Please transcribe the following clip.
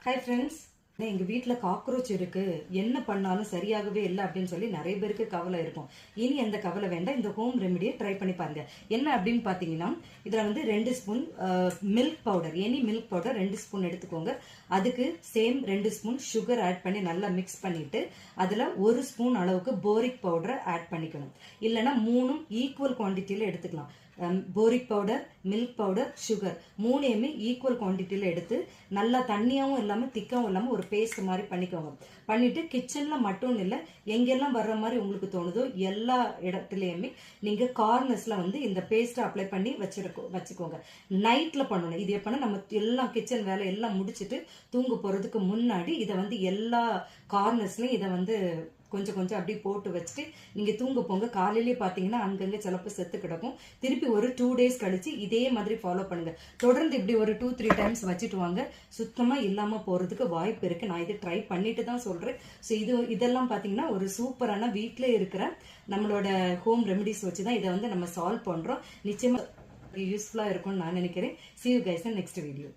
Hi friends, எங்கள் வீட்டில் cockroach இருக்கு, என்ன பண்ணாலும் சரியாகவே இல்லை அப்படின்னு சொல்லி நிறைய பேருக்கு கவலை இருக்கும். இனி எந்த கவலை வேண்டாம், இந்த ஹோம் ரெமிடியை ட்ரை பண்ணி பாருங்க. என்ன அப்படின்னு பார்த்தீங்கன்னா, இதில் வந்து 2 spoon milk powder, any milk powder 2 spoon எடுத்துக்கோங்க. அதுக்கு சேம் 2 ஸ்பூன் சுகர் ஆட் பண்ணி நல்லா மிக்ஸ் பண்ணிட்டு அதில் 1 ஸ்பூன் அளவுக்கு போரிக் பவுடரை ஆட் பண்ணிக்கணும். இல்லைன்னா 3 ஈக்குவல் குவான்டிட்டியில் எடுத்துக்கலாம். Boric powder, milk powder, sugar 3யுமே ஈக்குவல் குவான்டிட்டியில் எடுத்து நல்லா தண்ணியாகவும் இல்லாமல் திக்காகவும் இல்லாமல் ஒரு பேஸ்ட் மாதிரி பண்ணிக்கோங்க. பண்ணிட்டு கிச்சனில் மட்டும் இல்லை, எங்கெல்லாம் வர்ற மாதிரி உங்களுக்கு தோணுதோ எல்லா இடத்துலையுமே நீங்கள் கார்னர்ஸில் வந்து இந்த பேஸ்ட்டை அப்ளை பண்ணி வச்சுக்கோங்க. நைட்டில் பண்ணணும். இது எப்போனா நம்ம எல்லாம் கிச்சன் வேலை எல்லாம் முடிச்சுட்டு தூங்க போகிறதுக்கு முன்னாடி இதை வந்து எல்லா கார்னர்ஸ்லையும் இதை வந்து கொஞ்சம் கொஞ்சம் அப்படியே போட்டு வச்சுட்டு நீங்கள் தூங்க போங்க. காலையிலேயே பார்த்தீங்கன்னா அங்கங்கே சிலப்போ செத்து கிடக்கும். திருப்பி ஒரு 2 டேஸ் கழிச்சு இதே மாதிரி ஃபாலோ பண்ணுங்க. தொடர்ந்து இப்படி ஒரு 2-3 டைம்ஸ் வச்சுட்டு வாங்க. சுத்தமாக இல்லாமல் போகிறதுக்கு வாய்ப்பு இருக்குது. நான் இதை ட்ரை பண்ணிட்டு தான் சொல்கிறேன். ஸோ இதெல்லாம் பார்த்தீங்கன்னா ஒரு சூப்பரான வீட்டில் இருக்கிற நம்மளோட ஹோம் ரெமெடிஸ் வச்சு தான் இதை வந்து நம்ம சால்வ் பண்ணுறோம். நிச்சயமாக யூஸ்ஃபுல்லாக இருக்கும்னு நான் நினைக்கிறேன். See you guys in next video.